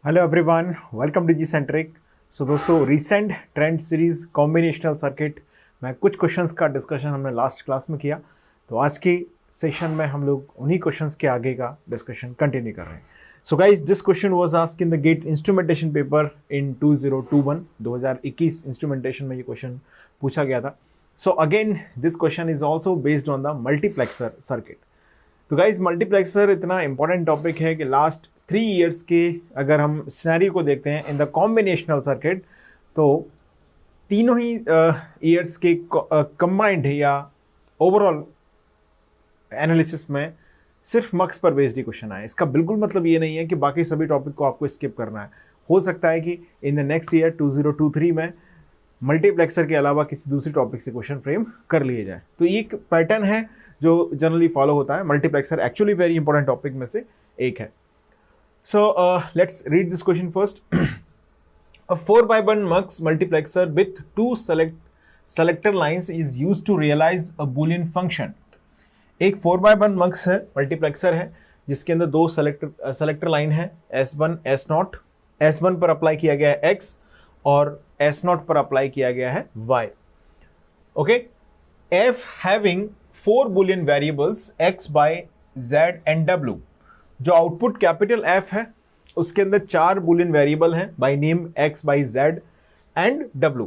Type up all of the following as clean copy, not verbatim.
Hello everyone, welcome to G centric. So दोस्तों, recent trend series combinational circuit में कुछ questions का discussion हमने लास्ट क्लास में किया। तो आज के सेशन में हम लोग उन्हीं क्वेश्चंस के आगे का डिस्कशन कंटिन्यू कर रहे हैं। So guys, this question was asked in the GATE instrumentation paper in 2021 instrumentation में ये क्वेश्चन पूछा गया था। So again this question is also based on the multiplexer circuit. तो गाइज, मल्टीप्लेक्सर इतना इंपॉर्टेंट टॉपिक है कि लास्ट 3 ईयर्स के अगर हम सिनेरियो को देखते हैं इन द कॉम्बिनेशनल सर्किट, तो तीनों ही ईयर्स के कंबाइंड या ओवरऑल एनालिसिस में सिर्फ मक्स पर बेस्ड ही क्वेश्चन आए। इसका बिल्कुल मतलब ये नहीं है कि बाकी सभी टॉपिक को आपको स्किप करना है। हो सकता है कि इन द नेक्स्ट ईयर 2023 में मल्टीप्लेक्सर के अलावा किसी दूसरी टॉपिक से क्वेश्चन फ्रेम कर लिए जाए। तो ये एक पैटर्न है जो जनरली फॉलो होता है। Multiplexer actually very important topic में से एक है। So let's read this question first. A 4x1 mux multiplexer with two selector lines is used to realize a boolean function। एक 4x1 mux है, मल्टीप्लेक्सर है, जिसके अंदर दो सेलेक्टर लाइन है, S1 S0। S1 पर अप्लाई किया गया है X और S0 पर अप्लाई किया गया है Y। Okay, F having 4 boolean variables X, Y, Z and W। जो आउटपुट कैपिटल F है उसके अंदर 4 boolean वेरिएबल हैं by name X, Y, Z and W।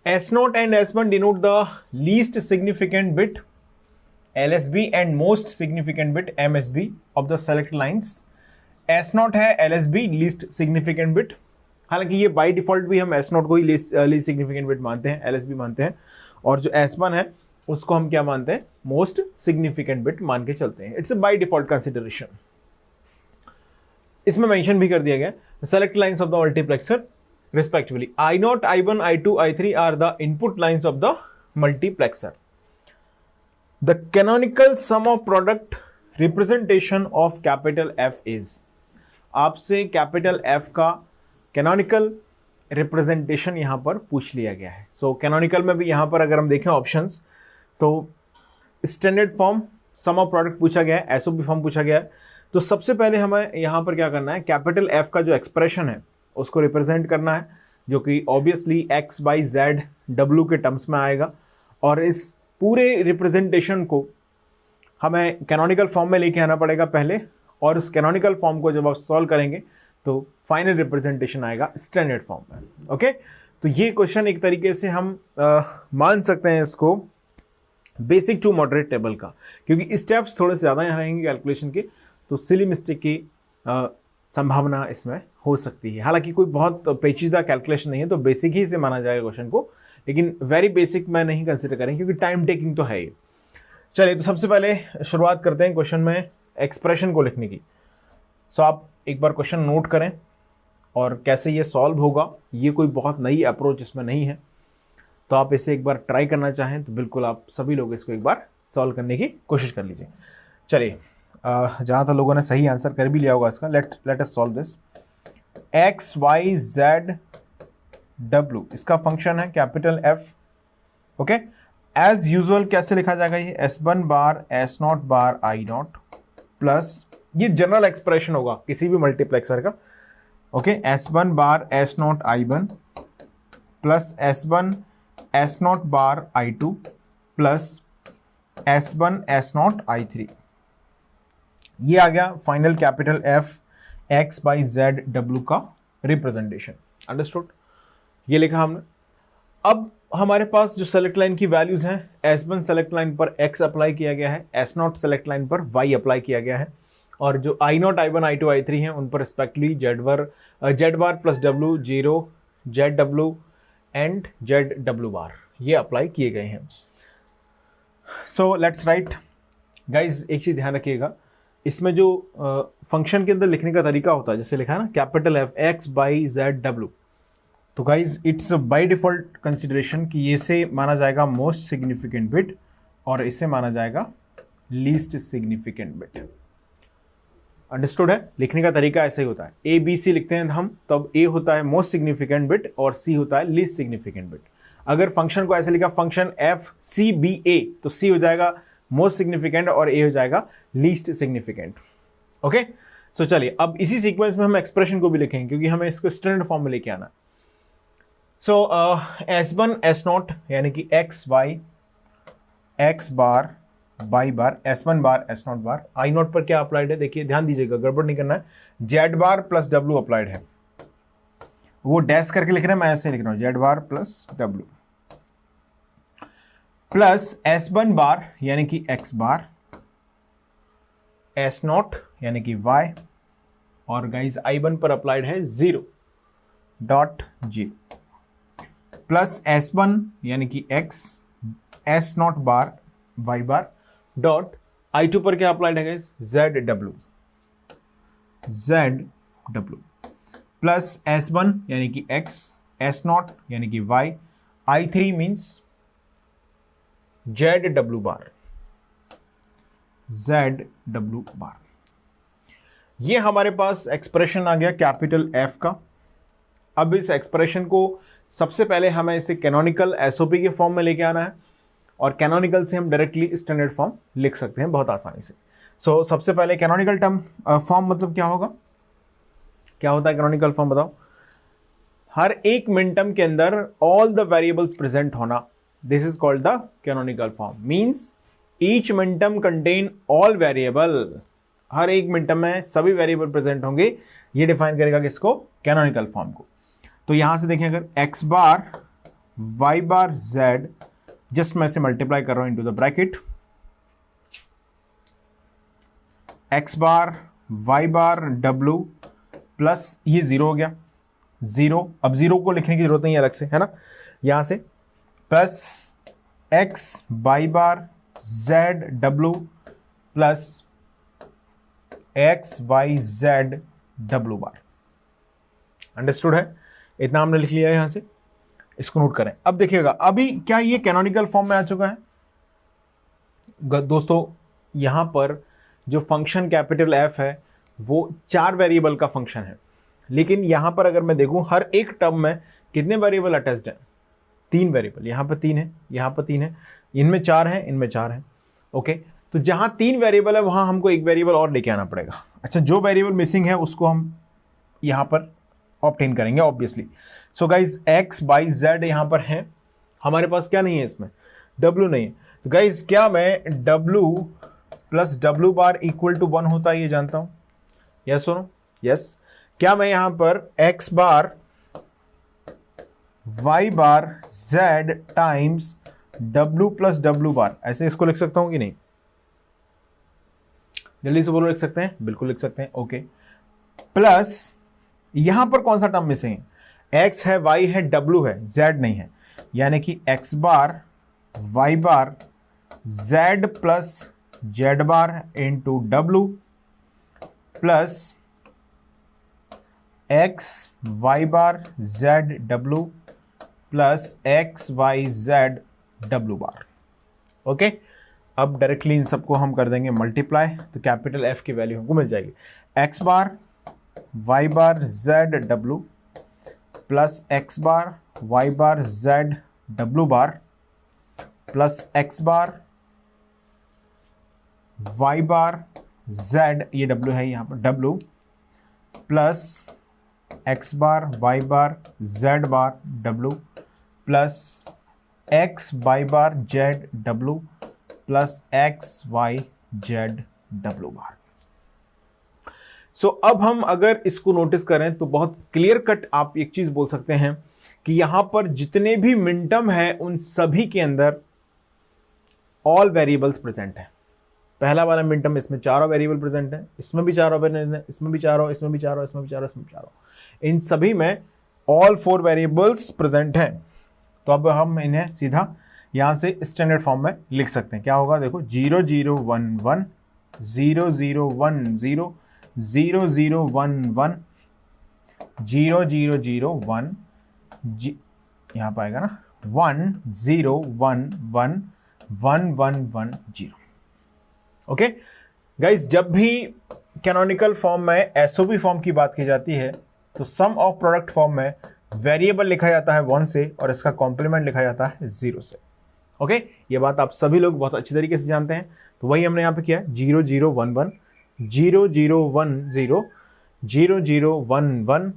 S0 and S1 denote the least significant bit LSB and most significant bit MSB of the select lines। S0 है LSB least significant bit, हालांकि ये by default भी हम S0 को ही least significant bit मानते हैं, LSB मानते हैं, और जो S1 है उसको हम क्या मानते हैं, मोस्ट सिग्निफिकेंट बिट मान के चलते हैं। It's a by default consideration. इसमें मेंशन भी कर दिया गया select lines of the multiplexer respectively I0, I1, I2, I3 are the input lines of the multiplexer. The canonical sum of product representation of capital F is. आपसे capital F का canonical representation यहां पर पूछ लिया गया है। सो canonical में भी यहां पर अगर हम देखें ऑप्शंस, तो standard form sum of product पूछा गया है, एसओपी फॉर्म पूछा गया है। तो सबसे पहले हमें यहाँ पर क्या करना है, कैपिटल F का जो एक्सप्रेशन है उसको रिप्रेजेंट करना है, जो कि obviously X, Y, Z, W के टर्म्स में आएगा। और इस पूरे रिप्रेजेंटेशन को हमें कैनोनिकल फॉर्म में लेके आना पड़ेगा पहले, और इस कैनोनिकल फॉर्म को जब आप सॉल्व करेंगे तो फाइनल रिप्रेजेंटेशन आएगा स्टैंडर्ड फॉर्म में। ओके, तो ये क्वेश्चन एक तरीके से हम मान सकते हैं इसको बेसिक टू मॉडरेट टेबल का, क्योंकि स्टेप्स थोड़े से ज़्यादा यहाँ रहेंगे कैलकुलेशन के, तो सिली मिस्टेक की संभावना इसमें हो सकती है। हालांकि कोई बहुत पेचीदा कैलकुलेशन नहीं है, तो बेसिक ही से माना जाएगा क्वेश्चन को, लेकिन वेरी बेसिक मैं नहीं कंसिडर करेंगे क्योंकि टाइम टेकिंग तो है ही। चलिए, तो सबसे पहले शुरुआत करते हैं क्वेश्चन में एक्सप्रेशन को लिखने की। सो आप एक बार क्वेश्चन नोट करें और कैसे ये सॉल्व होगा। ये कोई बहुत नई अप्रोच इसमें नहीं है, तो आप इसे एक बार ट्राई करना चाहें तो बिल्कुल आप सभी लोग इसको एक बार सॉल्व करने की कोशिश कर लीजिए। चलिए, जहाँ तक लोगों ने सही आंसर कर भी लिया होगा इसका, let us solve this. X, Y, Z, W इसका फंक्शन है capital F। Okay, as usual कैसे लिखा जाएगा ये, S1 bar S0 bar I0 plus, ये जनरल एक्सप्रेशन होगा किसी भी मल्टीप्लेक्सर का। Okay, S1 bar S0 I1 plus S1 S0 bar I2 plus S1 S0 I3। ये आ गया final capital F X, Y, Z, W का रिप्रेजेंटेशन। अंडरस्टूड, ये लिखा हमने। अब हमारे पास जो सेलेक्ट लाइन की वैल्यूज हैं, S1 सेलेक्ट लाइन पर X अप्लाई किया गया है, S0 सेलेक्ट लाइन पर Y अप्लाई किया गया है, और जो I0, I1, I2, I3 हैं उन पर respectively Z bar plus W 0, ZW and ZW बार ये अप्लाई किए गए हैं। So let's write. गाइज, एक चीज ध्यान रखिएगा, इसमें जो फंक्शन के अंदर लिखने का तरीका होता है, जैसे लिखा है ना capital F X, Y, Z, W, तो guys it's by default consideration कि ये से माना जाएगा मोस्ट सिग्निफिकेंट बिट और इसे माना जाएगा लीस्ट सिग्निफिकेंट बिट। अंडरस्टूड है, लिखने का तरीका ऐसे ही होता है। A B C लिखते हैं हम, तब A होता है मोस्ट सिग्निफिकेंट बिट और C होता है लीस्ट सिग्निफिकेंट बिट। अगर फंक्शन को ऐसे लिखा function F C B A, तो C हो जाएगा मोस्ट सिग्निफिकेंट और ए हो जाएगा लीस्ट सिग्निफिकेंट। ओके, सो चलिए अब इसी सीक्वेंस में हम एक्सप्रेशन को भी लिखेंगे क्योंकि हमें इसको स्टैंडर्ड फॉर्म में लेके आना है। सो S1 S0 यानी कि X Y X bar Y bar S1 bar S0 bar I naught पर क्या अप्लाइड है, देखिए ध्यान दीजिएगा, गड़बड़ नहीं करना है। जेड बार प्लस डब्ल्यू अप्लाइड है, वो डैश करके लिख रहे हैं, मैं ऐसे लिख रहा हूं जेड बार प्लस डब्ल्यू प्लस S1 बार यानी कि एक्स बार S0 यानी कि y और गाइज I1 पर अप्लाइड है 0.0 प्लस S1 यानी कि x S0 बार y बार डॉट I2 पर क्या अप्लाइड है गाइज ZW प्लस S1 यानी कि x S0 यानी कि y I3 मीन्स ZW बार ये हमारे पास एक्सप्रेशन आ गया कैपिटल F का। अब इस एक्सप्रेशन को सबसे पहले हमें इसे कैनोनिकल एसओपी के फॉर्म में लेके आना है और कैनोनिकल से हम डायरेक्टली स्टैंडर्ड फॉर्म लिख सकते हैं बहुत आसानी से। सो सबसे पहले कैनोनिकल टर्म फॉर्म मतलब क्या होगा, क्या होता है कैनोनिकल फॉर्म बताओ? हर एक मिनटम के अंदर ऑल द वेरिएबल्स प्रेजेंट होना, this is called the canonical form. Means each minterm contain all variable, हर एक मिनटम में सभी वेरिएबल प्रेजेंट होंगे, ये डिफाइन करेगा किसको, कैनोनिकल फॉर्म को। तो यहां से देखें अगर x bar y bar z, just मैं इसे मल्टीप्लाई कर रहा हूं into the bracket, x bar y bar w plus ये जीरो हो गया, जीरो, अब जीरो को लिखने की जरूरत नहीं है अलग से, है ना, यहां से plus x y bar z w plus x y z w बार। अंडरस्टूड है? इतना हमने लिख लिया है, यहां से इसको नोट करें। अब देखिएगा अभी क्या ये कैनोनिकल फॉर्म में आ चुका है दोस्तों। यहां पर जो फंक्शन कैपिटल F है वो 4 वेरिएबल का फंक्शन है, लेकिन यहां पर अगर मैं देखूं हर एक टर्म में कितने वेरिएबल अटैच्ड हैं, 3 वेरिएबल। यहां पर 3 है, यहां पर 3 है, इनमें 4 है, इनमें 4 है। ओके, तो जहां 3 वेरिएबल है वहां हमको एक वेरिएबल और लेके आना पड़ेगा। अच्छा, जो वेरिएबल मिसिंग है उसको हम यहां पर ऑब्टेन करेंगे obviously. So guys x y z यहां पर है, हमारे पास क्या नहीं है इसमें, w नहीं है। तो गाइज क्या मैं w plus w bar equal to 1 होता है ये जानता हूं, यस सुनो, यस। क्या मैं यहां पर x bar y bar z times w plus w बार ऐसे इसको लिख सकता हूं कि नहीं? जल्दी से बोलो, लिख सकते हैं? बिल्कुल लिख सकते हैं। ओके, प्लस यहां पर कौन सा टर्म मिसिंग है, x है, y है, w है, z नहीं है, यानी कि x bar y bar z plus z bar into w plus x y bar z w plus x y z w bar. Okay, अब डायरेक्टली इन सबको हम कर देंगे मल्टीप्लाई, तो कैपिटल F की वैल्यू हमको मिल जाएगी x bar y bar z w plus x bar y bar z w बार plus x bar y bar z, ये w है यहाँ पर w, plus x bar y bar z बार w plus x y bar z w plus x y z w बार। सो अब हम अगर इसको notice करें तो बहुत क्लियर कट आप एक चीज बोल सकते हैं कि यहां पर जितने भी मिनटम है उन सभी के अंदर ऑल वेरिएबल्स प्रेजेंट है। पहला वाला मिनटम, इसमें 4 वेरिएबल प्रेजेंट है, इसमें भी 4 वेरिएबल है, इसमें भी 4, इसमें भी 4, इसमें भी 4, इसमें भी 4, इन सभी में ऑल 4 वेरिएबल्स प्रेजेंट हैं। तो अब हम इन्हें सीधा यहां से स्टैंडर्ड फॉर्म में लिख सकते हैं। क्या होगा देखो, 0 0 1 1 0 0 1 0 0 0 1 1 0 0 0 1, यहां पाएगा ना 1 0 1 1 1 1 1 0। ओके गाइज, जब भी कैनोनिकल फॉर्म में एसओपी फॉर्म की बात की जाती है तो सम ऑफ प्रोडक्ट फॉर्म में वेरिएबल लिखा जाता है 1 से और इसका कॉम्प्लीमेंट लिखा जाता है 0 से। ओके, ये बात आप सभी लोग बहुत अच्छी तरीके से जानते हैं। तो वही हमने यहाँ पे किया, 0 0 1 1 0010 0011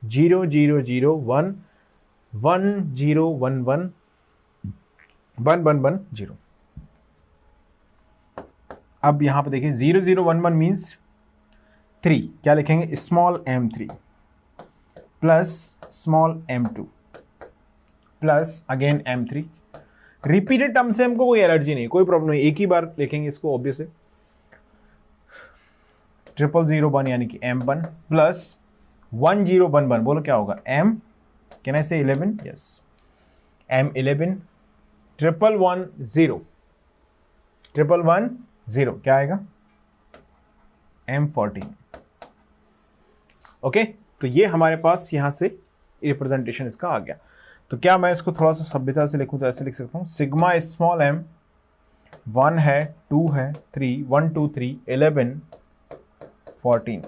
0001 1011 1110। अब यहां पर देखिए 0011 मीन्स 3, क्या लिखेंगे, small m3 plus small m2 plus again m3। Repeated term से हमको कोई एलर्जी नहीं, कोई प्रॉब्लम नहीं, एक ही बार लिखेंगे इसको ऑब्वियस है। 0001 यानी कि m1 प्लस 1011, बोलो क्या होगा, m, कैन आई से 11, यस, m11 1110 1110 क्या आएगा, m14। ओके, तो ये हमारे पास यहां से रिप्रेजेंटेशन इसका आ गया। तो क्या मैं इसको थोड़ा सा सभ्यता से लिखूं तो ऐसे लिख सकता हूं, सिग्मा स्मॉल m 1 है, 2 है, 3, 1 2 3 11 14।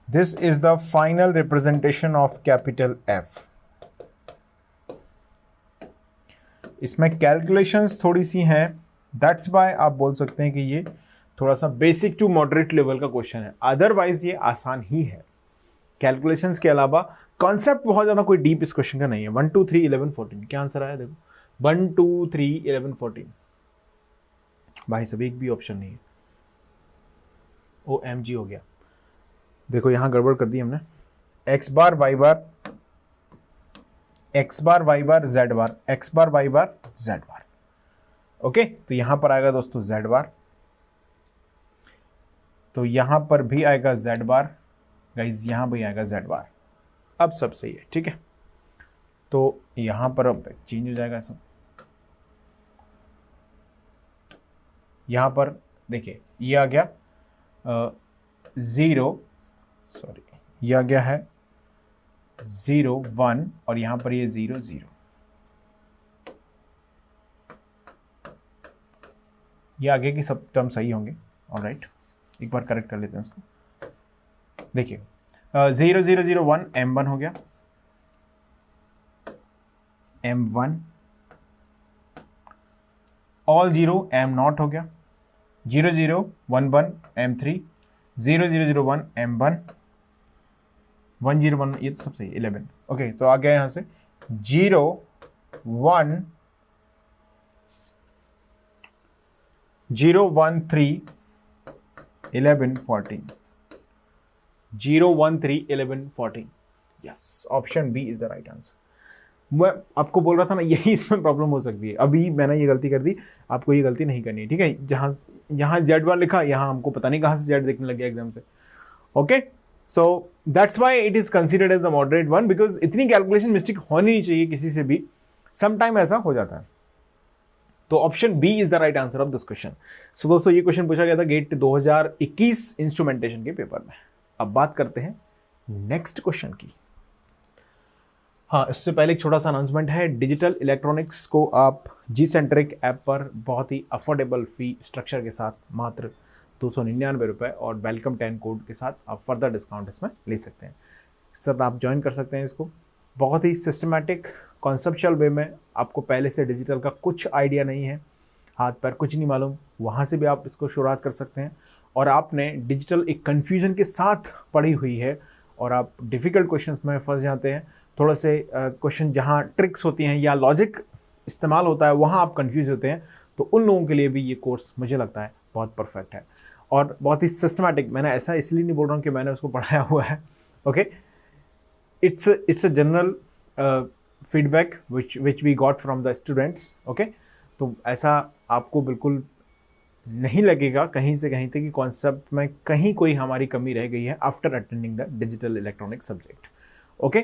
This is the final representation of capital F। इसमें कैलकुलेशंस थोड़ी सी हैं, दैट्स वाई आप बोल सकते हैं कि ये थोड़ा सा बेसिक टू मॉडरेट लेवल का क्वेश्चन है, अदरवाइज ये आसान ही है। कैलकुलेशंस के अलावा कॉन्सेप्ट बहुत ज़्यादा कोई डीप इस क्वेश्चन का नहीं है। 1 2 3 11 14 क्या आंसर आया, देखो 1 2 3 11 14, भाई सब एक भी ऑप्शन नहीं है, OMG हो गया। देखो यहां गड़बड़ कर दी हमने, x बार y बार x bar y bar z बार x bar y bar z बार। ओके, तो यहां पर आएगा दोस्तों z बार, तो यहां पर भी आएगा z बार, गाइज यहां भी आएगा z बार। अब सब सही है, ठीक है। तो यहां पर अब चेंज हो जाएगा सब, यहां पर देखिए ये आ गया 0, सॉरी ये आ गया है 0 1 और यहां पर ये 0 0, ये आगे की सब टर्म सही होंगे। ऑलराइट, एक बार करेक्ट कर लेते हैं इसको। देखिए 0 0 0 1 m1 हो गया, m1 ऑल 0 m0 हो गया, 0 0 1 1 m3 0 0 0 1 m1 1 0 1, ये तो सब सही 11। ओके, तो आ गया यहां से 0 1 0 1 3 11 14 0 1 3 11 14, yes, option B is the right answer. मैं आपको बोल रहा था ना, यही इसमें प्रॉब्लम हो सकती है। अभी मैंने ये गलती कर दी, आपको ये गलती नहीं करनी है, ठीक है। जहाँ यहाँ Z1 लिखा, यहाँ हमको पता नहीं कहाँ से Z देखने लग गया एकदम से। Okay, so that's why it is considered as a moderate one, because इतनी कैलकुलेशन मिस्टेक होनी नहीं चाहिए किसी से भी, सम टाइम ऐसा हो जाता है। तो option B is the right answer of this question. So दोस्तों, ये क्वेश्चन पूछा गया था गेट 2021 इंस्ट्रूमेंटेशन के पेपर में। अब बात करते हैं नेक्स्ट क्वेश्चन की। हाँ, इससे पहले एक छोटा सा अनाउंसमेंट है। डिजिटल इलेक्ट्रॉनिक्स को आप जी-सेंट्रिक ऐप पर बहुत ही अफोर्डेबल फी स्ट्रक्चर के साथ मात्र 299 रुपये और वेलकम 10 कोड के साथ आप फर्दर डिस्काउंट इसमें ले सकते हैं। इस साथ आप ज्वाइन कर सकते हैं इसको। बहुत ही सिस्टमैटिक कॉन्सेप्चुअल वे में, आपको पहले से डिजिटल का कुछ आइडिया नहीं है, हाथ पैर कुछ नहीं मालूम, वहाँ से भी आप इसको शुरुआत कर सकते हैं। और आपने डिजिटल एक कन्फ्यूजन के साथ पढ़ी हुई है और आप डिफ़िकल्ट क्वेश्चंस में फंस जाते हैं, थोड़ा से क्वेश्चन जहाँ ट्रिक्स होती हैं या लॉजिक इस्तेमाल होता है वहाँ आप कंफ्यूज होते हैं, तो उन लोगों के लिए भी ये कोर्स मुझे लगता है बहुत परफेक्ट है और बहुत ही सिस्टमैटिक। मैंने ऐसा इसलिए नहीं बोल रहा हूँ कि मैंने उसको पढ़ाया हुआ है, okay. It's a general feedback which we got from the students, okay. तो ऐसा आपको बिल्कुल नहीं लगेगा कहीं से कहीं तक कि कॉन्सेप्ट में कहीं कोई हमारी कमी रह गई है after attending the digital electronic subject, okay.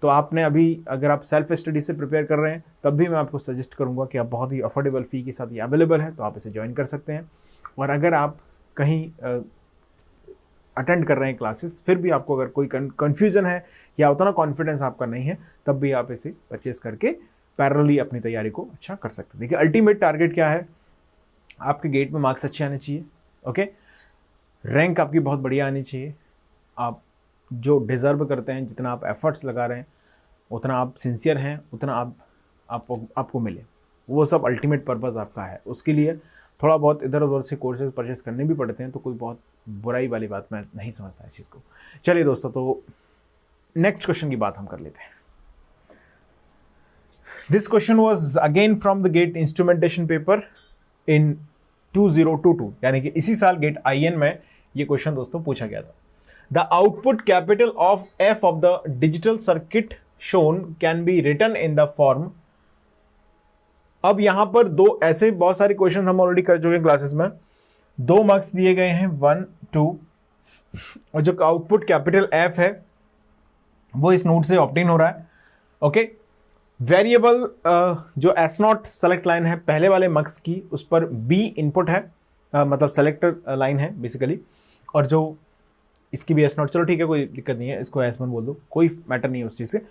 तो आपने अभी अगर आप सेल्फ स्टडी से प्रिपेयर कर रहे हैं तब भी मैं आपको सजेस्ट करूंगा कि आप बहुत ही अफोर्डेबल फ़ी के साथ ये अवेलेबल है, तो आप इसे ज्वाइन कर सकते हैं। और अगर आप कहीं अटेंड कर रहे हैं क्लासेस, फिर भी आपको अगर कोई कन्फ्यूज़न है या उतना कॉन्फिडेंस आपका नहीं है, तब भी आप इसे परचेस करके पैरेलली अपनी तैयारी को अच्छा कर सकते हैं। देखिए, अल्टीमेट टारगेट क्या है, आपके गेट में मार्क्स अच्छे आने चाहिए, ओके। रैंक आपकी बहुत बढ़िया आनी चाहिए, आप जो डिज़र्व करते हैं, जितना आप एफर्ट्स लगा रहे हैं, उतना आप सिंसियर हैं, उतना आपको मिले, वो सब अल्टीमेट पर्पस आपका है। उसके लिए थोड़ा बहुत इधर उधर से कोर्सेज परचेस करने भी पड़ते हैं, तो कोई बहुत बुराई वाली बात मैं नहीं समझता इस चीज़ को। चलिए दोस्तों, तो नेक्स्ट क्वेश्चन की बात हम कर लेते हैं। This question was again from the GATE instrumentation paper in 2022, यानी कि इसी साल गेट IN में ये क्वेश्चन दोस्तों पूछा गया था। The output capital of f of the digital circuit shown can be written in the form. अब यहां पर दो ऐसे बहुत सारे क्वेश्चन हम ऑलरेडी कर चुके हैं क्लासेस में। 2 मार्क्स दिए गए हैं 1, 2, और जो आउटपुट कैपिटल f है वो इस नोट से ऑप्टेन हो रहा है। ओके, वेरिएबल जो S0 सेलेक्ट लाइन है पहले वाले मार्क्स की, उस पर B इनपुट है, मतलब सेलेक्टर लाइन है बेसिकली, और जो इसकी भी S0, चलो ठीक है कोई दिक्कत नहीं है, इसको S1 बोल दो, कोई मैटर नहीं है उस चीज़ से।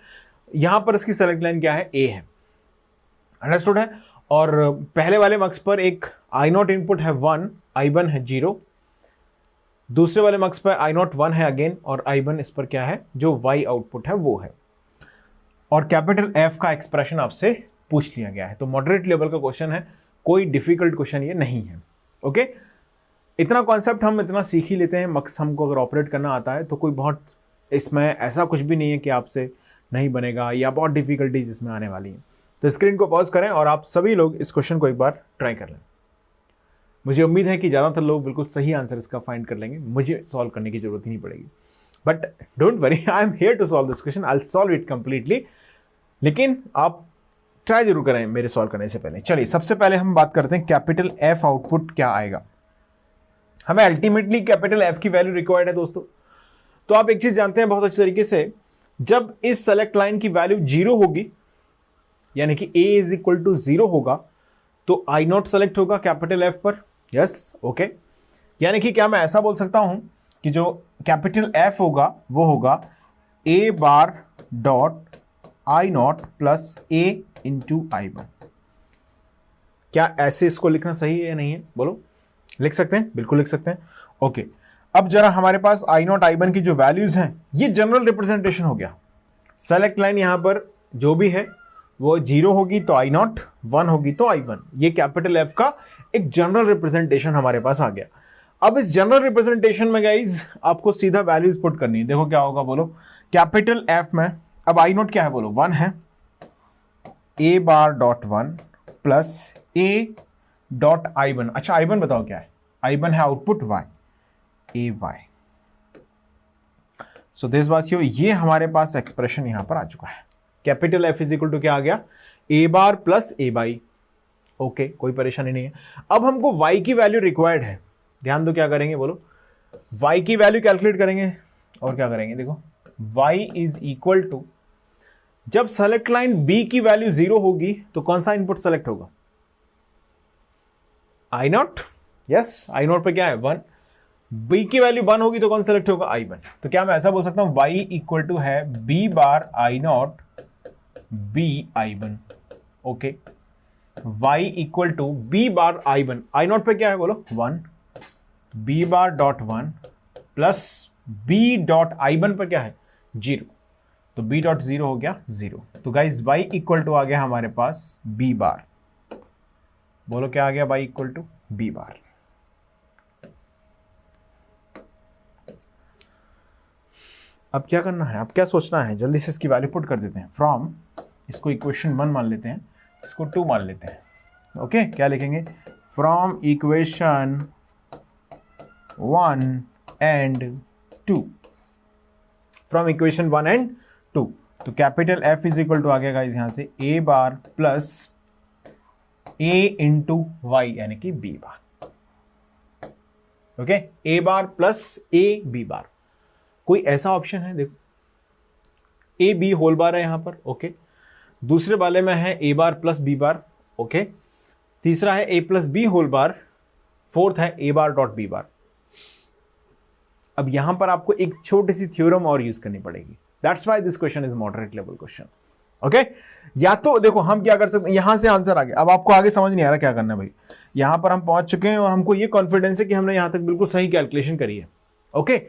यहाँ पर इसकी सेलेक्ट लाइन क्या है, A है, अंडरस्टूड है। और पहले वाले मार्क्स पर एक I0 इनपुट है 1, I1 है 0, दूसरे वाले मार्क्स पर I0 1 है अगेन, और I1 इस पर क्या है, जो Y आउटपुट है वो है, और कैपिटल F का एक्सप्रेशन आपसे पूछ लिया गया है। तो मॉडरेट लेवल का क्वेश्चन है, कोई डिफिकल्ट क्वेश्चन ये नहीं है। ओके, इतना कॉन्सेप्ट हम इतना सीख ही लेते हैं, मक्स हमको अगर ऑपरेट करना आता है तो कोई बहुत इसमें ऐसा कुछ भी नहीं है कि आपसे नहीं बनेगा या बहुत डिफिकल्टीज इसमें आने वाली हैं। तो स्क्रीन को पॉज करें और आप सभी लोग इस क्वेश्चन को एक बार ट्राई कर लें। मुझे उम्मीद है कि ज़्यादातर लोग बिल्कुल सही आंसर इसका फाइंड कर लेंगे, मुझे सॉल्व करने की जरूरत ही नहीं पड़ेगी। But don't worry, I am here to solve this question, I will solve it completely. लेकिन आप ट्राई जरूर करें मेरे सॉल्व करने से पहले। चलिए, सबसे पहले हम बात करते हैं कैपिटल F आउटपुट क्या आएगा। हमें अल्टीमेटली कैपिटल F की वैल्यू रिक्वायर्ड है दोस्तों। तो आप एक चीज जानते हैं बहुत अच्छे तरीके से, जब इस सेलेक्ट लाइन की वैल्यू 0 होगी, यानी कि A इज इक्वल टू 0 होगा, तो I0 सेलेक्ट होगा कैपिटल F पर। यस, ओके, यानी कि क्या मैं ऐसा बोल सकता हूं कि जो कैपिटल F होगा वो होगा A bar dot I0 plus A into I1। क्या ऐसे इसको लिखना सही है या नहीं है, बोलो? लिख सकते हैं, बिल्कुल लिख सकते हैं। ओके, अब जरा हमारे पास I0 I1 की जो वैल्यूज हैं, ये जनरल रिप्रेजेंटेशन हो गया। सेलेक्ट लाइन यहां पर जो भी है वो 0 होगी तो I0, 1 होगी तो I1। ये कैपिटल F का एक जनरल रिप्रेजेंटेशन हमारे पास आ गया। अब इस जनरल रिप्रेजेंटेशन में गाइज आपको सीधा वैल्यूज पुट करनी है। देखो क्या होगा, बोलो? कैपिटल F में अब I0 क्या है, बोलो? 1 है, A bar dot 1 plus A dot I1। अच्छा, I1 बताओ क्या है? I1 है output Y, AY। So this वासियो, ये हमारे पास एक्सप्रेशन यहां पर आ चुका है। Capital F is equal to क्या आ गया? A बार प्लस A बाई। ओके, कोई परेशानी नहीं है। अब हमको Y की वैल्यू रिक्वायर्ड है। ध्यान दो क्या करेंगे, बोलो? Y की वैल्यू कैलकुलेट करेंगे और क्या करेंगे, देखो Y इज इक्वल टू, जब सेलेक्ट लाइन B की वैल्यू 0 होगी तो कौन सा इनपुट सेलेक्ट होगा? I0। यस, I0 पे क्या है? 1। B की वैल्यू 1 होगी तो कौन सेलेक्ट होगा? I1। तो क्या मैं ऐसा बोल सकता हूं Y इक्वल टू है B bar I0 B I1। Okay, Y equal to B bar I1। I0 पे क्या है, बोलो? 1। B bar dot 1 plus B dot I1 पर क्या है? 0। तो B डॉट 0 हो गया 0। तो गाइज Y इक्वल टू आ गया हमारे पास B बार। बोलो क्या आ गया? Y equal to B bar. अब क्या करना है, अब क्या सोचना है, जल्दी से इसकी वैल्यू पुट कर देते हैं। फ्रॉम, इसको इक्वेशन 1 मान लेते हैं, इसको 2 मान लेते हैं। ओके, क्या लिखेंगे? From equation 1 and 2। From equation 1 and 2, तो capital F is equal to आ गया गाइस यहां से A bar plus A into Y, यानी कि B bar. Okay, A bar plus A B bar. कोई ऐसा ऑप्शन है, देखो A B होल बार है यहां पर। ओके, दूसरे वाले में है A bar plus B bar. Okay, तीसरा है A plus B whole bar, fourth है A bar dot B bar. अब यहां पर आपको एक छोटी सी थ्योरम और यूज करनी पड़ेगी। That's why this question is moderate level question. Okay, या तो देखो हम क्या कर सकते हैं, यहां से आंसर आ गया। अब आपको आगे समझ नहीं आ रहा क्या करना है भाई। यहां पर हम पहुंच चुके हैं और हमको ये कॉन्फिडेंस है कि हमने यहां तक बिल्कुल सही कैलकुलेशन करी है। ओके,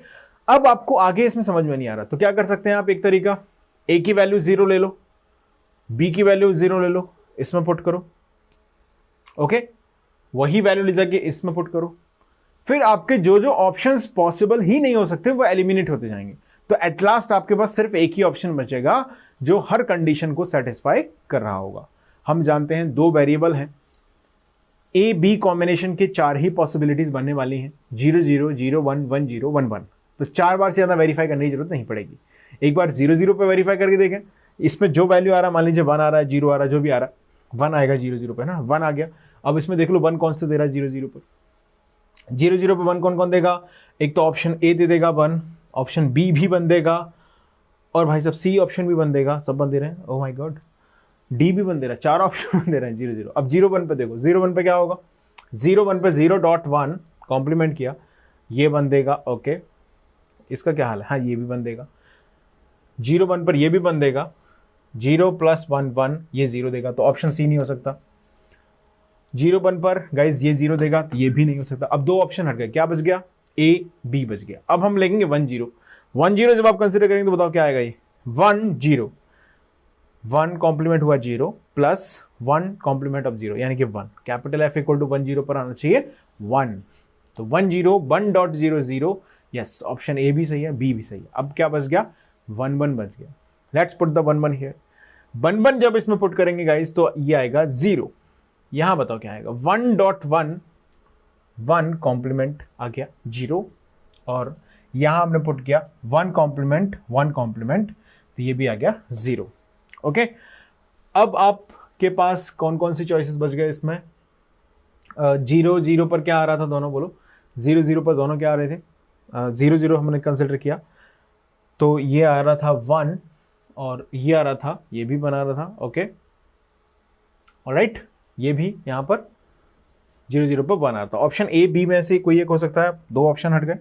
अब आपको आगे इसमें समझ में नहीं आ रहा तो क्या कर सकते हैं आप? एक तरीका, A की वैल्यू 0 ले लो, B की वैल्यू 0 ले लो, इसमें पुट करो। ओके, वही वैल्यू ले जाके इसमें पुट करो, फिर आपके जो जो ऑप्शंस पॉसिबल ही नहीं हो सकते वो एलिमिनेट होते जाएंगे। तो एट लास्ट आपके पास सिर्फ एक ही ऑप्शन बचेगा जो हर कंडीशन को सेटिस्फाई कर रहा होगा। हम जानते हैं 2 वेरिएबल हैं, ए बी कॉम्बिनेशन के 4 ही पॉसिबिलिटीज बनने वाली हैं, 0 0 0 1 1 0 1 1। तो 4 बार से ज़्यादा वेरीफाई करने की जरूरत नहीं पड़ेगी। एक बार 0 0 पे वेरीफाई करके देखें, इसमें जो वैल्यू आ रहा है, मान लीजिए 1 आ रहा है, 0 आ रहा है, जो भी आ रहा है 1 आएगा 0 0 पे ना, 1 आ गया। अब इसमें देख लो 1 कौन से दे रहा है 0 0 पर, 0 0 पे 1 कौन कौन देगा, एक तो ऑप्शन ए दे देगा 1, ऑप्शन बी भी बन देगा, और भाई साहब सी ऑप्शन भी बन देगा, सब बन दे रहे हैं, ओह माय गॉड, डी भी बन दे रहा है, 4 ऑप्शन बन दे रहे हैं 0 0। अब 0 1 पे देखो, 0 1 पे क्या होगा, 0 1 पे 0.1 कॉम्प्लीमेंट किया, ये बन देगा, ओके। इसका क्या हाल है, हाँ ये भी बन देगा। 0 1 पर ये भी बन देगा, 0 + 1 1, ये 0 देगा, तो ऑप्शन सी नहीं हो सकता। 0 1 पर गाइज ये 0 देगा, तो ये भी नहीं हो सकता। अब 2 ऑप्शन हट गए, क्या बच गया, ए बी बच गया। अब हम लेंगे 1 0, 1 0 जब आप कंसिडर करेंगे तो बताओ क्या आएगा, ये 1 0, 1 कॉम्प्लीमेंट हुआ 0 प्लस 1 कॉम्प्लीमेंट ऑफ 0 यानी कि 1, कैपिटल F = 1 0 पर आना चाहिए 1। तो 1 0 1.0 0, यस ऑप्शन ए भी सही है, बी भी सही है। अब क्या बच गया, 1 1 बच गया। Let's put the 1 1 here. 1 1 जब इसमें पुट करेंगे गाइस तो ये आएगा 0। यहां बताओ क्या आएगा, 1.1 1 कॉम्प्लीमेंट आ गया 0, और यहां हमने पुट किया 1 कॉम्प्लीमेंट 1 कॉम्प्लीमेंट, तो ये भी आ गया 0। ओके, अब आपके पास कौन कौन सी चॉइसेस बच गए इसमें, 0 0 पर क्या आ रहा था, दोनों बोलो, 0 0 पर दोनों क्या आ रहे थे, 0 0 हमने कंसिडर किया तो ये आ रहा था 1, और ये आ रहा था, ये भी बना रहा था, ओके ऑलराइट, ये भी यहाँ पर 0 0 पर 1 आ रहा था। ऑप्शन ए बी में से कोई एक हो सकता है, 2 ऑप्शन हट गए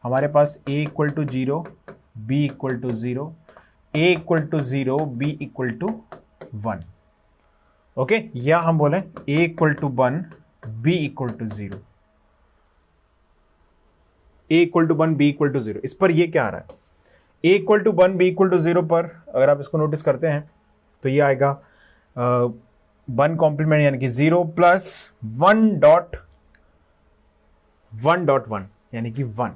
हमारे पास, a = 0, b = 0, a = 0, b = 1, okay, या हम बोले a = 1, b = 0, a = 1, b = 0। इस पर ये क्या आ रहा है, a = 1, b = 0 पर अगर आप इसको नोटिस करते हैं तो ये आएगा 1 कॉम्प्लीमेंट यानी कि 0 प्लस 1.1 यानी कि 1,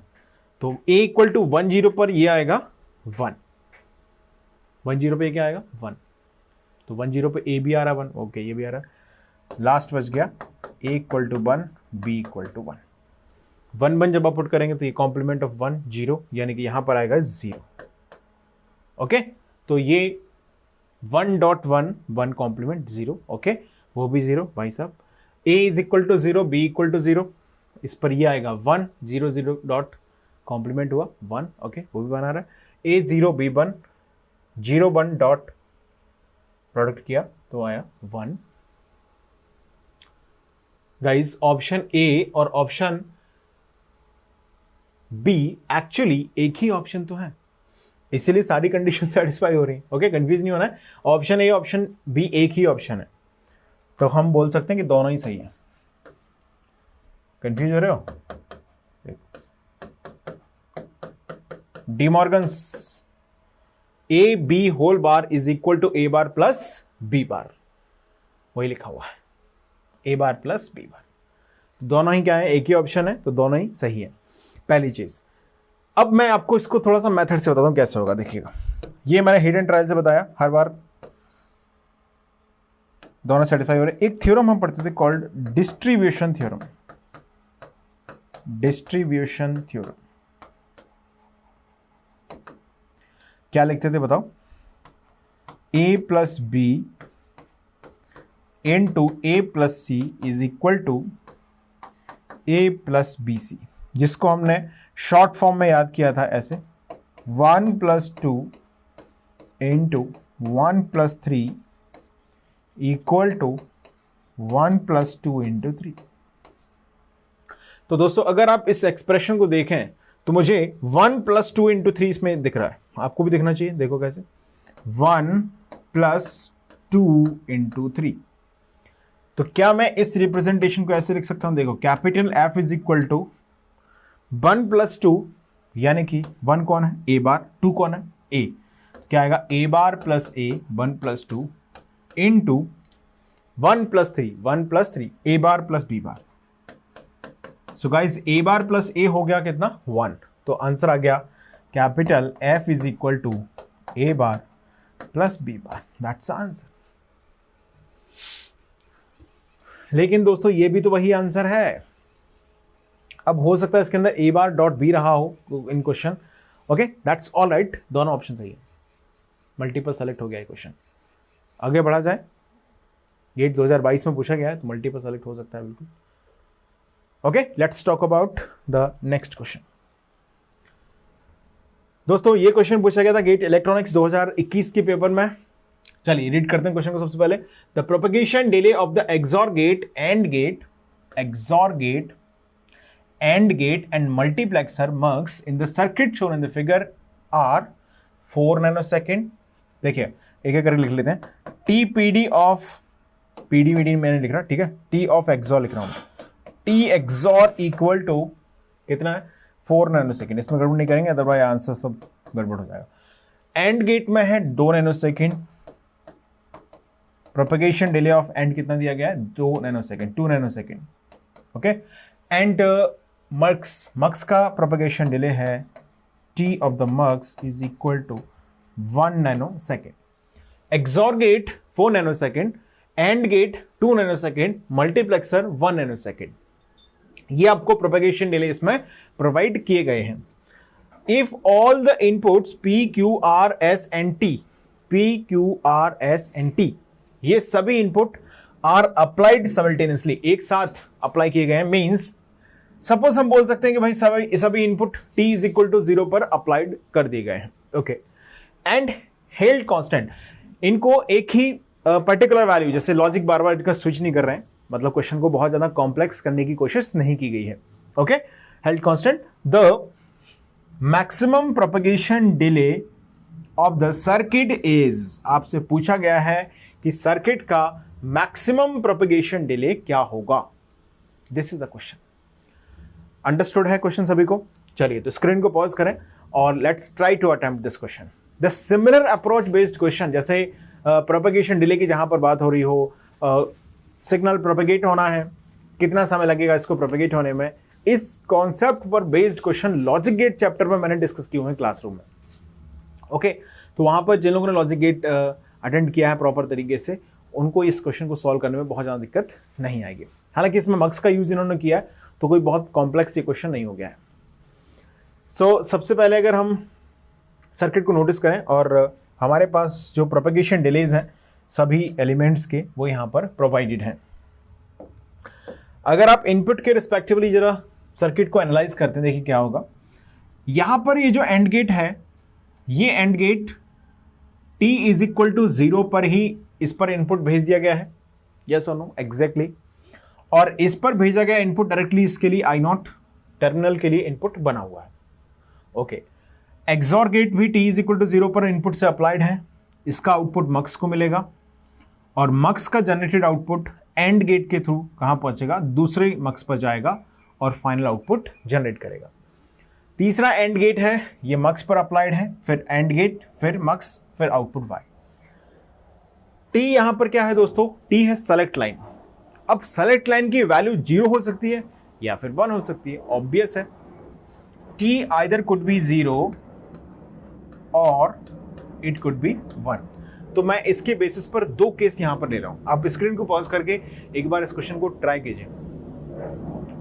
तो a = 1 0 पर ये आएगा 1, 1 0 पे क्या आएगा 1, तो 1 0 पे a भी आ रहा है 1, ओके ये भी आ रहा है। लास्ट बच गया a = 1, b = 1, 1 1 जब आप पुट करेंगे तो ये कॉम्प्लीमेंट ऑफ 1 0 यानी कि यहां पर आएगा 0, ओके। तो ये 1.1 1 कॉम्प्लीमेंट 0, ओके, वो भी 0 भाई साहब। a = 0, b = 0, इस पर ये आएगा 1 0 0 डॉट कॉम्प्लीमेंट हुआ 1, ओके, वो भी बना रहा है। a 0 b 1 0 1 डॉट प्रोडक्ट किया तो आया 1। गाइज ऑप्शन ए और ऑप्शन बी एक्चुअली एक ही ऑप्शन तो है, इसीलिए सारी कंडीशन सेटिस्फाई हो रही है, ओके, कंफ्यूज नहीं होना है। ऑप्शन ए ऑप्शन बी एक ही ऑप्शन है, तो हम बोल सकते हैं कि दोनों ही सही है। कंफ्यूज हो रहे हो, De Morgan's A B whole bar is equal to A bar plus B bar, वही लिखा हुआ है, ए बार प्लस बी बार, दोनों ही क्या है, एक ही ऑप्शन है, तो दोनों ही सही है, पहली चीज। अब मैं आपको इसको थोड़ा सा मेथड से बताता हूं कैसे होगा, देखिएगा, ये मैंने हिट एंड ट्रायल से बताया, हर बार दोनों सेटिस्फाई हो रहे। एक थ्योरम हम पढ़ते थे called distribution theorem, distribution theorem क्या लिखते थे बताओ, a + b * a + c is equal to a + bc, जिसको हमने शॉर्ट फॉर्म में याद किया था ऐसे, 1 + 2 * 1 + 3 इक्वल टू 1 + 2 * 3। तो दोस्तों अगर आप इस एक्सप्रेशन को देखें तो मुझे 1 + 2 * 3 इसमें दिख रहा है, आपको भी दिखना चाहिए, देखो कैसे, 1 + 2 * 3। तो क्या मैं इस रिप्रेजेंटेशन को ऐसे लिख सकता हूं, देखो, capital F is equal to 1 + 2 यानी कि 1 कौन है, a बार, 2 कौन है, a, क्या आएगा, a bar + a 1 + 2 * 1 plus 3, 1 plus 3, A bar plus B bar. So guys A bar plus A हो गया कितना 1, तो आंसर आ गया capital F is equal to A bar plus B bar, that's answer. लेकिन दोस्तों ये भी तो वही आंसर है। अब हो सकता है इसके अंदर ए बार डॉट बी रहा हो in question, okay that's all right, दोनों ऑप्शन सही है, मल्टीपल सेलेक्ट हो गया ये क्वेश्चन। आगे बढ़ा जाए, गेट 2022 में पूछा गया है तो मल्टीपल सेलेक्ट हो सकता है बिल्कुल। Okay let's talk about the next question. दोस्तों ये क्वेश्चन पूछा गया था गेट इलेक्ट्रॉनिक्स 2021 के पेपर में। चलिए रीड करते हैं क्वेश्चन को सबसे पहले। The propagation delay of the XOR gate and multiplexer MUX in the circuit shown in the figure are 4 nanosecond. देखिए एक एक करके लिख लेते हैं। टी पी डी ऑफ पीडीवीडी मैंने लिख रहा, ठीक है, टी ऑफ एक्सॉर लिख रहा हूं। टी एक्सॉर इक्वल टू कितना है 4 नैनोसेकेंड, इसमें गड़बड़ नहीं करेंगे अदरवाइज आंसर सब गड़बड़ हो जाएगा। एंड गेट में है 2 nanosecond, propagation delay of and कितना दिया गया है 2 nanosecond, 2 nanosecond, okay. And mux का प्रोपेगेशन डिले है T of the mux is equal to 1 nanosecond. XOR gate 4 nanosecond, and gate 2 nanosecond, multiplexer 1 nanosecond. ये आपको प्रोपेगेशन डिले इसमें प्रोवाइड किए गए हैं। If all the inputs P Q R S and T, ये सभी input are applied simultaneously, एक साथ अप्लाई किए गए हैं, मींस सपोज हम बोल सकते हैं कि भाई सभी input t is equal to 0 पर अप्लाइड कर दिए गए हैं, ओके। एंड हेल्ड कांस्टेंट, इनको एक ही पर्टिकुलर वैल्यू, जैसे लॉजिक बार बार इनका स्विच नहीं कर रहे हैं, मतलब क्वेश्चन को बहुत ज्यादा कॉम्प्लेक्स करने की कोशिश नहीं की गई है, okay. Held constant the maximum propagation delay of the circuit is, आपसे पूछा गया है कि सर्किट का मैक्सिमम प्रोपेगेशन डिले क्या होगा, this is the question. Understood है क्वेश्चन सभी को? चलिए तो स्क्रीन को पॉज करें और let's try to attempt this question. The similar approach based question, जैसे प्रोपेगेशन डिले की जहां पर बात हो रही हो, सिग्नल प्रोपेगेट होना है, कितना समय लगेगा इसको प्रोपेगेट होने में, इस कॉन्सेप्ट पर based question logic gate chapter में मैंने डिस्कस किए हुए हैं क्लासरूम में, ओके। तो वहां पर जिन लोगों ने लॉजिक गेट अटेंड किया है प्रॉपर तरीके से, उनको इस क्वेश्चन को सॉल्व करने में बहुत ज़्यादा दिक्कत नहीं आएगी। हालांकि इसमें मक्स का यूज इन्होंने किया है तो कोई बहुत कॉम्प्लेक्स ये क्वेश्चन नहीं हो गया है। सो सबसे पहले अगर हम सर्किट को नोटिस करें और हमारे पास जो प्रोपेगेशन डिलेज हैं सभी एलिमेंट्स के, वो यहाँ पर प्रोवाइडेड हैं। अगर आप इनपुट के रिस्पेक्टिवली जरा सर्किट को एनालाइज करते हैं, देखिए क्या होगा। यहाँ पर ये जो एंड गेट है, ये and gate t is equal to 0 पर ही इस पर इनपुट भेज दिया गया है, यस और नो, एग्जैक्टली। और इस पर भेजा गया इनपुट डायरेक्टली इसके लिए I0 टर्मिनल के लिए इनपुट बना हुआ है, ओके। एक्सॉर गेट भी t इज इक्वल टू 0 पर इनपुट से अप्लाइड है, इसका आउटपुट मक्स को मिलेगा और मक्स का जनरेटेड आउटपुट एंड गेट के थ्रू कहां पहुंचेगा, दूसरे मक्स पर जाएगा और फाइनल आउटपुट जनरेट करेगा। तीसरा एंड गेट है, ये मक्स पर अप्लाइड है, फिर एंड गेट, फिर मक्स, फिर आउटपुट y। t यहां पर क्या है दोस्तों, t है सेलेक्ट लाइन। अब सेलेक्ट लाइन की वैल्यू 0 हो सकती है या फिर 1 हो सकती है, ऑब्वियस है। t आइदर कुड बी 0 और इट कुड बी 1। तो मैं इसके बेसिस पर 2 केस यहां पर ले रहा हूं। आप स्क्रीन को पॉज करके एक बार इस क्वेश्चन को ट्राई कीजिए।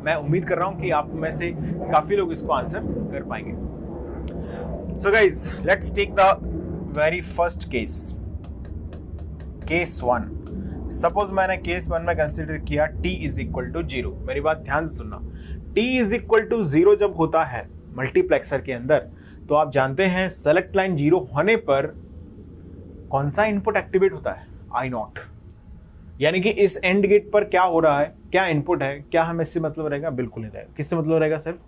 मैं उम्मीद कर रहा हूं कि आप में से काफी लोग इसको आंसर कर पाएंगे। So guys let's take the very first case, case 1। Suppose मैंने केस 1 में कंसीडर किया t इज इक्वल टू 0। मेरी बात ध्यान से सुनना, t इज इक्वल टू 0 जब होता है मल्टीप्लेक्सर के अंदर, तो आप जानते हैं सेलेक्ट लाइन 0 होने पर कौन सा इनपुट एक्टिवेट होता है, I0। यानी कि इस एंड गेट पर क्या हो रहा है, क्या इनपुट है, क्या हमें इससे मतलब रहेगा, बिल्कुल नहीं रहेगा। किससे मतलब रहेगा, सिर्फ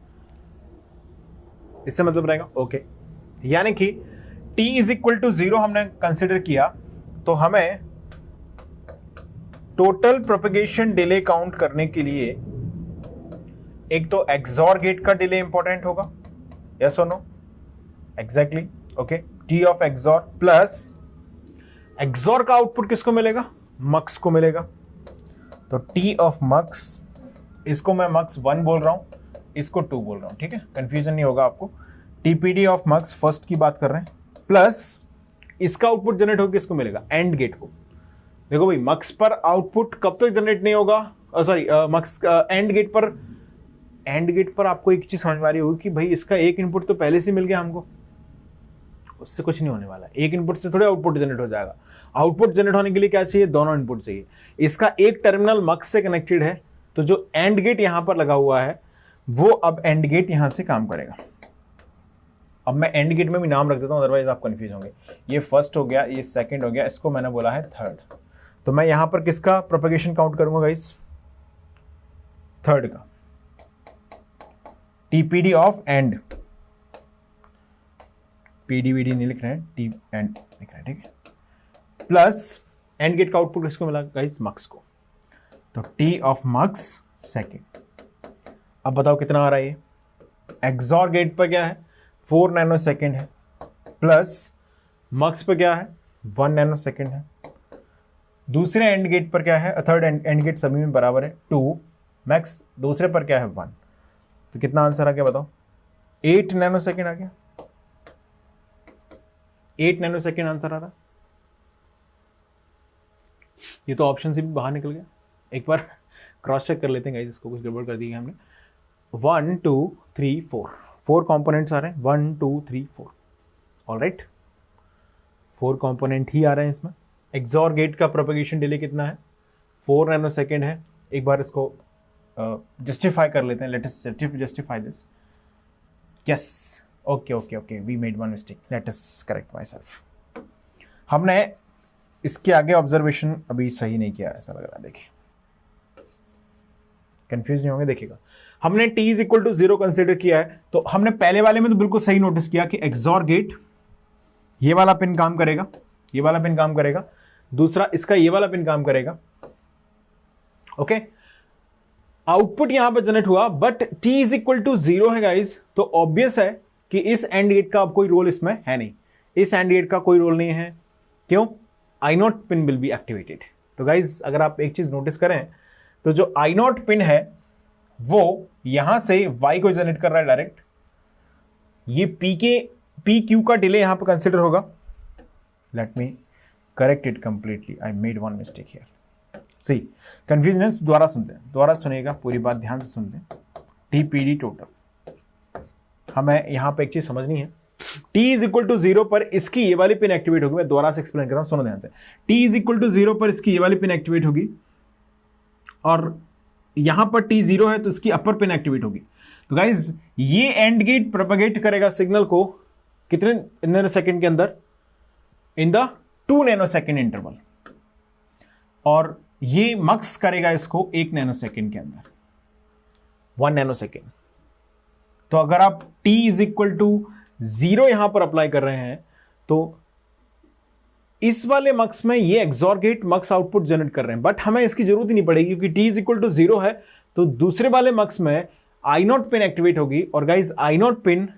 इससे मतलब रहेगा, ओके। यानी कि t इज इक्वल टू 0 हमने कंसिडर किया तो हमें टोटल प्रोपेगेशन डिले काउंट करने के लिए एक तो एक्सॉर गेट का डिले इंपॉर्टेंट होगा, यस और no, exactly, okay. t of XOR plus XOR का आउटपुट किसको मिलेगा, मक्स को मिलेगा, तो टी ऑफ मक्स, इसको मैं मक्स 1 बोल रहा हूँ, इसको 2 बोल रहा हूँ, ठीक है, कंफ्यूजन नहीं होगा आपको। टीपीडी ऑफ मक्स फर्स्ट की बात कर रहे हैं, प्लस इसका आउटपुट जनरेट होकर किसको मिलेगा, एंड गेट को। देखो भाई, मक्स पर आउटपुट कब तक जनरेट नहीं होगा, सॉरी मक्स एंड गेट पर आपको एक चीज समझ में आ रही होगी कि भाई इसका एक इनपुट तो पहले से मिल गया हमको, उससे कुछ नहीं होने वाला। एक इनपुट से थोड़े आउटपुट जनरेट हो जाएगा। आउटपुट जनरेट होने के लिए क्या चाहिए, दोनों इनपुट चाहिए। इसका एक टर्मिनल मक्स से कनेक्टेड है, तो जो एंड गेट यहां पर लगा हुआ है वो अब एंड गेट यहां से काम करेगा। अब मैं एंड गेट में भी नाम रख देता हूं, अदरवाइज आप कंफ्यूज होंगे। ये फर्स्ट हो गया, ये सेकंड हो गया, इसको मैंने बोला है थर्ड। तो मैं यहां पर किसका प्रोपेगेशन काउंट करूंगा गाइस, थर्ड का। टीपीडी ऑफ एंड, पीडीवीडी नहीं लिख रहे हैं, टी एंड लिख रहे हैं, ठीक है, प्लस एंड गेट का आउटपुट किसको मिला गाइस, मक्स को। तो टी ऑफ मक्स सेकंड। अब बताओ कितना आ रहा है ये, एक्सॉर गेट पर क्या है 4 नैनो सेकेंड है, प्लस मक्स पर क्या है 1 नैनो सेकेंड है। दूसरे एंड गेट पर क्या है, थर्ड एंड गेट सभी में बराबर है 2, मैक्स दूसरे पर क्या है 1। तो कितना आंसर आ गया बताओ, 8 नैनो सेकेंड आ गया। 8 नैनो सेकेंड आंसर आ रहा। ये तो ऑप्शन से भी बाहर निकल गया। एक बार क्रॉस चेक कर लेते हैं गाइस, इसको कुछ गड़बड़ कर दी हमने। 1 2 3 4 कंपोनेंट्स आ रहे हैं, 1 2 3 4, ऑलराइट, 4 कंपोनेंट ही आ रहे हैं इसमें। एक्सॉर गेट का प्रोपेगेशन डिले कितना है, 4 नैनो सेकेंड है। एक बार इसको जस्टिफाई कर लेते हैं, let us justify this. Yes, okay, we made one mistake, let us correct myself. हमने इसके आगे ऑब्जर्वेशन अभी सही नहीं किया, ऐसा लग रहा है। देखिए, कंफ्यूज नहीं होंगे, देखिएगा। हमने t is equal to 0 consider किया है, तो हमने पहले वाले में तो बिल्कुल सही नोटिस किया कि एक्सॉर गेट ये वाला पिन काम करेगा, ये वाला पिन काम करेगा, दूसरा इसका ये वाला पिन काम करेगा। ओके, आउटपुट यहां पर जनरेट हुआ, but t is equal to 0 है गाइज, तो ऑब्वियस है कि इस एंड गेट का अब कोई रोल इसमें है नहीं। इस एंड गेट का कोई रोल नहीं है, क्यों, I not pin will be activated. तो गाइज अगर आप एक चीज नोटिस करें, तो जो आई नॉट पिन है वो यहां से y को जनरेट कर रहा है डायरेक्ट। ये पी क्यू का डिले यहां पर कंसिडर होगा। Let me correct it completely, I made one mistake here. See, confusion है, दोबारा सुनते हैं, दोबारा सुनिएगा, पूरी बात ध्यान से सुनते हैं। टीपीडी टोटल, हमें यहां पे एक चीज समझनी है। t इज इक्वल टू 0 पर इसकी ये वाली पिन एक्टिवेट होगी। मैं दोबारा से एक्सप्लेन कर रहा हूं, सुनो ध्यान से। t इज इक्वल टू 0 पर इसकी ये वाली पिन एक्टिवेट होगी, और यहां पर t 0 है तो इसकी अपर पिन एक्टिवेट होगी। तो गाइज ये एंड गेट प्रोपेगेट करेगा सिग्नल को कितने नैनो सेकंड के अंदर, in the 2 nano second interval, और ये मक्स करेगा इसको 1 नैनो सेकंड के अंदर, 1 नैनो सेकंड। तो अगर आप t इज इक्वल टू 0 यहां पर अप्लाई कर रहे हैं, तो इस वाले मक्स में ये एक्सॉर गेट मक्स आउटपुट जनरेट कर रहे हैं, बट हमें इसकी जरूरत ही नहीं पड़ेगी, क्योंकि t इज इक्वल टू 0 है। तो दूसरे वाले मक्स में आई नॉट पिन एक्टिवेट होगी, और गाइज आई नॉट पिन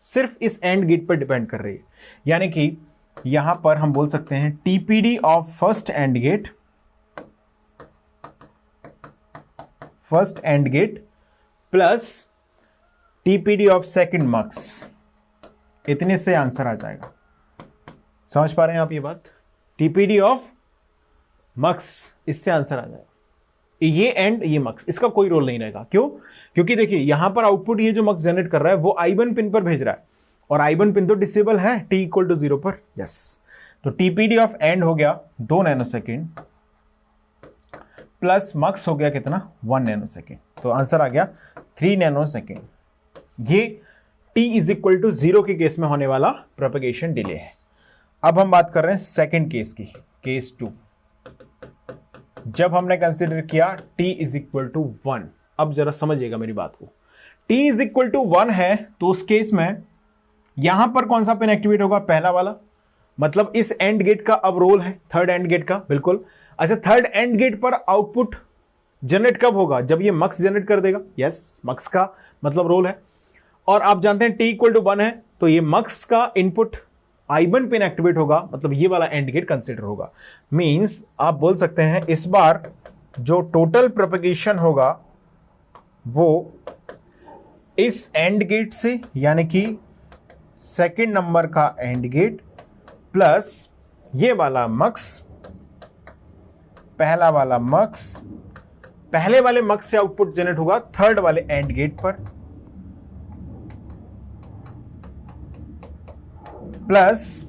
सिर्फ इस एंड गेट पर डिपेंड कर रही है। यानी कि यहां पर हम बोल सकते हैं TPD of first and gate plus TPD of second mux, इतने से आंसर आ जाएगा। समझ पा रहे हैं आप ये बात, टीपीडी ऑफ मक्स, इससे आंसर आ जाएगा। ये एंड ये मक्स, इसका कोई रोल नहीं रहेगा। क्यों, क्योंकि देखिए यहां पर आउटपुट ये जो मक्स जनरेट कर रहा है वो I1 पिन पर भेज रहा है, और I1 पिन तो डिसेबल है t इक्वल टू 0 पर। यस, तो टीपीडी ऑफ एंड हो गया 2 नैनो सेकेंड, प्लस मक्स हो गया कितना 1 नैनो सेकेंड, तो आंसर आ गया 3 नैनो सेकेंड। ये t इज इक्वल टू 0 के केस में होने वाला प्रोपेगेशन डिले है। अब हम बात कर रहे हैं सेकेंड केस की, केस 2, जब हमने कंसिडर किया t इज इक्वल टू 1। अब जरा समझिएगा मेरी बात को, t इज इक्वल टू 1 है तो उस केस में यहां पर कौन सा पिन एक्टिवेट होगा, पहला वाला, मतलब इस एंड गेट का अब रोल है, थर्ड एंड गेट का, बिल्कुल। अच्छा, थर्ड एंड गेट पर आउटपुट जनरेट कब होगा, जब ये मक्स जनरेट कर देगा। यस, मक्स का मतलब रोल है, और आप जानते हैं t इक्वल टू 1 है तो ये मक्स का इनपुट I1 पिन एक्टिवेट होगा, मतलब ये वाला एंड गेट कंसिडर होगा। मींस आप बोल सकते हैं इस बार जो टोटल प्रोपेगेशन होगा वो इस एंड गेट से, यानी कि सेकेंड नंबर का एंड गेट प्लस ये वाला मक्स, पहला वाला मक्स, पहले वाले मक्स से आउटपुट जनरेट होगा थर्ड वाले एंड गेट पर, प्लस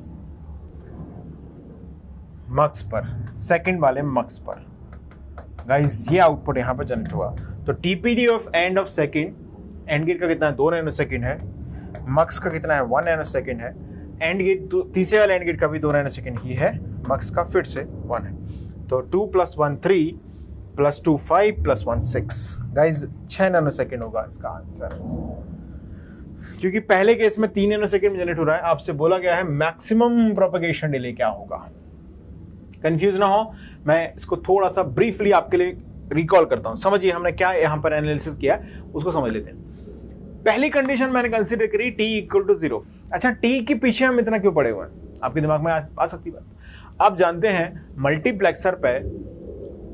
मक्स पर, सेकंड वाले मक्स पर। गाइस ये आउटपुट यहां पर जनरेट हुआ। तो TPD of and of second, and gate का कितना है 2 नैनो सेकंड है, मक्स का कितना है 1 नैनो सेकंड है, एंड गेट तीसरे वाले एंड गेट का भी 2 नैनो सेकंड ही है, मक्स का फिर से 1 है। तो 2 + 1 3 + 2 5 + 1 6। गाइस 6 नैनो सेकंड होगा इसका आंसर, क्योंकि पहले केस में 3 नैनो सेकंड में जनरेट हो रहा है। आपसे बोला गया है मैक्सिमम प्रोपेगेशन डिले क्या होगा। कंफ्यूज ना हो, मैं इसको थोड़ा सा ब्रीफली आपके लिए रिकॉल करता हूं। समझिए हमने क्या यहां पर एनालिसिस किया है, उसको समझ लेते हैं। पहली कंडीशन मैंने कंसीडर करी t = 0। अच्छा, t के पीछे हम इतना क्यों पड़े हुए हैं, आपके दिमाग में आ सकती बात। आप जानते हैं मल्टीप्लेक्सर पे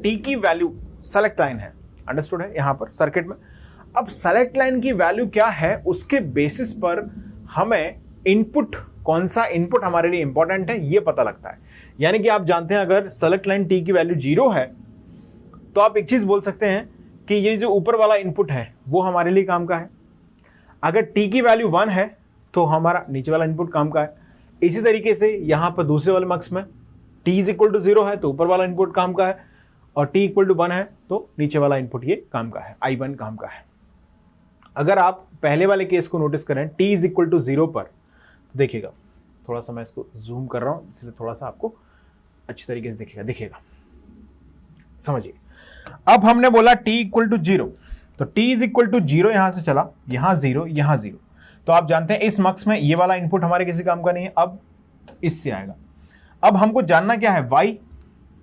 t की वैल्यू सेलेक्ट लाइन है, अंडरस्टूड है यहां पर सर्किट में। अब सेलेक्ट लाइन की वैल्यू क्या है, उसके बेसिस पर हमें इनपुट, कौन सा इनपुट हमारे लिए इंपॉर्टेंट है ये पता लगता है। यानी कि आप जानते हैं अगर सेलेक्ट लाइन t की वैल्यू 0 है तो आप एक चीज बोल सकते हैं कि ये जो ऊपर वाला इनपुट है वो हमारे लिए काम का है। अगर t की वैल्यू 1 है तो हमारा नीचे वाला इनपुट काम का है। इसी तरीके से यहां पर दूसरे वाले मक्स में t = 0 है तो ऊपर वाला इनपुट काम का है, और t = 1 है तो नीचे वाला इनपुट ये काम का है, I1 काम का है। अगर आप पहले वाले केस को नोटिस करें t = 0 पर, तो देखिएगा, थोड़ा सा मैं इसको जूम कर रहा हूं इसलिए थोड़ा सा आपको अच्छी तरीके से दिखेगा। समझिए, अब हमने बोला t = 0, तो t = 0 यहां से चला, यहां 0, यहां 0। तो आप जानते हैं इस मक्स में ये वाला इनपुट हमारे किसी काम का नहीं है, अब इससे आएगा। अब हमको जानना क्या है y,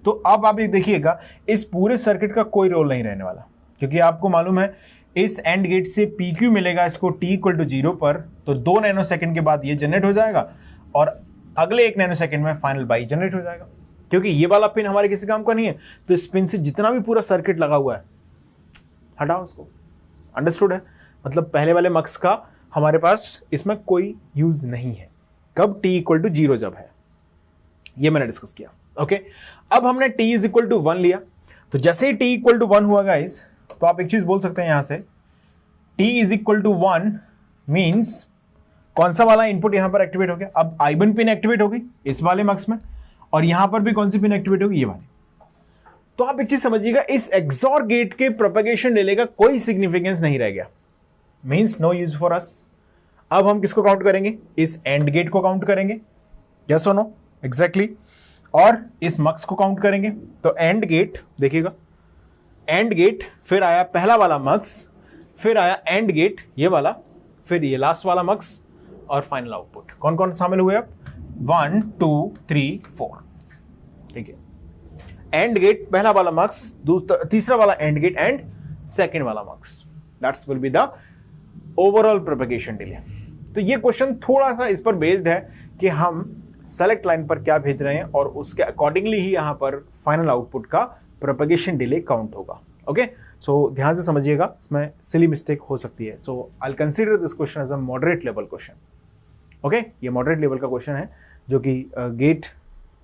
तो अब आप ये देखिएगा इस पूरे सर्किट का कोई रोल नहीं रहने वाला, क्योंकि आपको मालूम है इस एंड गेट से PQ मिलेगा इसको t = 0 पर, तो 2 नैनो सेकंड के बाद ये जनरेट हो जाएगा और अगले 1 नैनो सेकंड में फाइनल बाई जनरेट हो जाएगा। क्योंकि ये वाला पिन हमारे किसी काम का नहीं है, तो इस पिन से जितना भी पूरा सर्किट लगा हुआ है हटाओ उसको, अंडरस्टूड है। मतलब पहले वाले मक्स का हमारे पास इसमें कोई यूज नहीं है। कब t = 0 जब है, ये मैंने डिस्कस किया। ओके, अब हमने t = 1 लिया, तो जैसे ही t = 1 हुआ गाइस, तो आप एक चीज बोल सकते हैं यहां से t = 1 मींस कौन सा वाला इनपुट यहां पर एक्टिवेट हो गया। अब I1 पिन एक्टिवेट हो गई इस वाले मक्स में, और यहां पर भी कौन सी पिन एक्टिवेट होगी, ये वाली। तो आप एक चीज समझिएगा, इस XOR गेट के प्रोपेगेशन डिले का कोई सिग्निफिकेंस नहीं रह गया, means no use for us. अब हम किसको काउंट करेंगे, इस एंड गेट को काउंट करेंगे, यस और नो, एग्जैक्टली, और इस मक्स को काउंट करेंगे। तो एंड गेट देखिएगा, एंड गेट, फिर आया पहला वाला मक्स, फिर आया एंड गेट ये वाला, फिर ये लास्ट वाला मक्स, और फाइनल आउटपुट। कौन कौन शामिल हुए अब, 1 2 3 4, ठीक है। एंड गेट, पहला वाला मक्स, तीसरा वाला एंड गेट एंड सेकेंड वाला mux, that's will be the overall propagation delay. तो ये क्वेश्चन थोड़ा सा इस पर बेस्ड है कि हम सेलेक्ट लाइन पर क्या भेज रहे हैं और उसके अकॉर्डिंगली ही यहां पर फाइनल आउटपुट का प्रोपेगेशन डिले काउंट होगा। ओके, सो ध्यान से समझिएगा, इसमें सिली मिस्टेक हो सकती है। So I will consider this question as a moderate level question. Okay, ये मॉडरेट लेवल का क्वेश्चन है जो कि गेट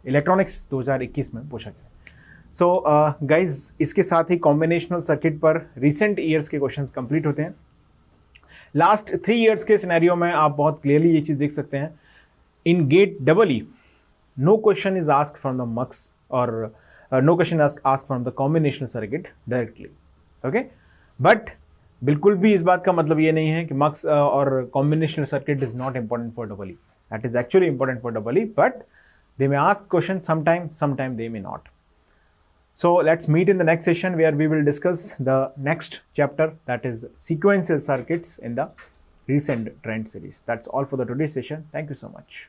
इलेक्ट्रॉनिक्स 2021 में पूछा गया। सो गाइज, इसके साथ ही कॉम्बिनेशनल सर्किट पर रिसेंट ईयर्स के क्वेश्चंस कंप्लीट होते हैं। लास्ट 3 ईयर्स के सिनेरियो में आप बहुत क्लियरली ये चीज़ देख सकते हैं, इन gate EE no question is asked from the mux, or no question asked from the combinational circuit directly. Okay, but बिल्कुल भी इस बात का मतलब ये नहीं है कि mux और combinational circuit is not important for EE. That is actually important for EE, but they may ask questions sometime they may not. So let's meet in the next session where we will discuss the next chapter, that is sequential circuits in the recent trend series. That's all for the today's session. Thank you so much.